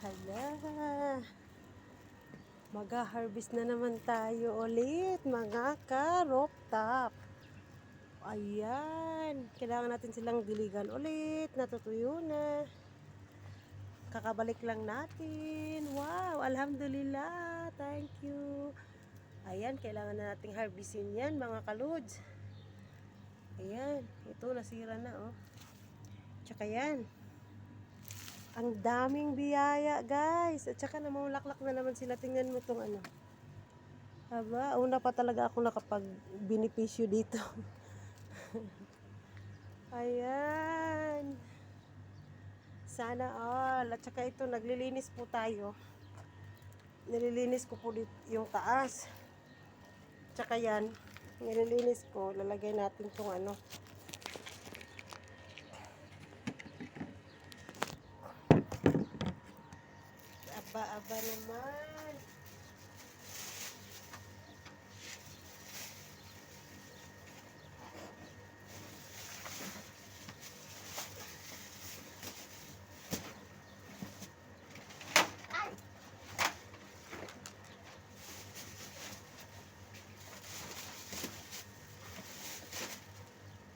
hala. Mag-harvest na naman tayo ulit, mga ka-rooftop. Ayan. Kailangan natin silang diligan ulit. Natutuyo na. Kakabalik lang natin. Wow, alhamdulillah. Thank you. Ayan, kailangan na nating harvestin yan, mga kaluds. Ayan, ito nasira na, oh. Tsaka yan. Ang daming biyaya, guys. At saka namulaklak na naman sila. Tingnan mo itong ano. Aba, una pa talaga ako nakapag-benepisyo dito. Ayan. Sana all. At saka ito, naglilinis po tayo. Nililinis ko po dito yung taas. Tsaka yan, nililinis ko. Lalagay natin itong ano. Aba naman.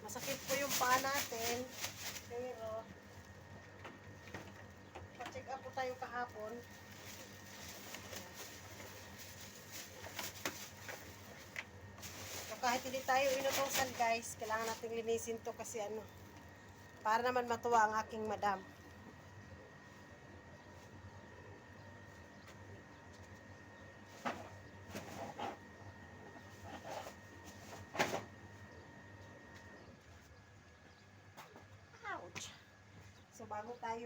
Masakit po yung paa natin. Pero, pa-check up po tayo kahapon. So, kahit hindi tayo inutusan, guys, kailangan natin linisin to kasi ano, para naman matuwa ang aking madam. Ouch! So, bago tayo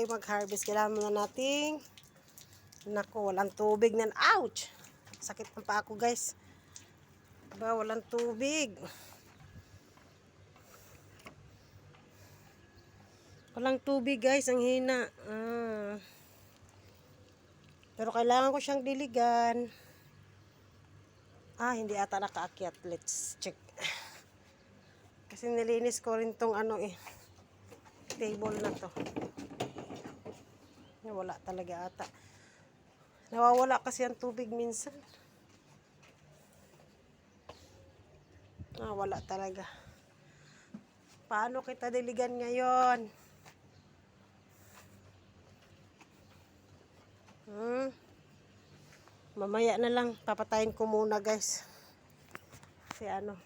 mag-harvest, kailangan muna nating, naku, walang tubig na, ouch! Sakit ng paa ko, guys. Diba, walang tubig. Walang tubig, guys, ang hina. Pero kailangan ko siyang diligan. Hindi ata nakaakyat. Let's check. Kasi nilinis ko rin tong ano table na to. Wala talaga ata. Nawawala kasi ang tubig minsan. Wala talaga. Paano kita diligan ngayon? Mamaya na lang. Papatayin ko muna, guys. Kasi ano,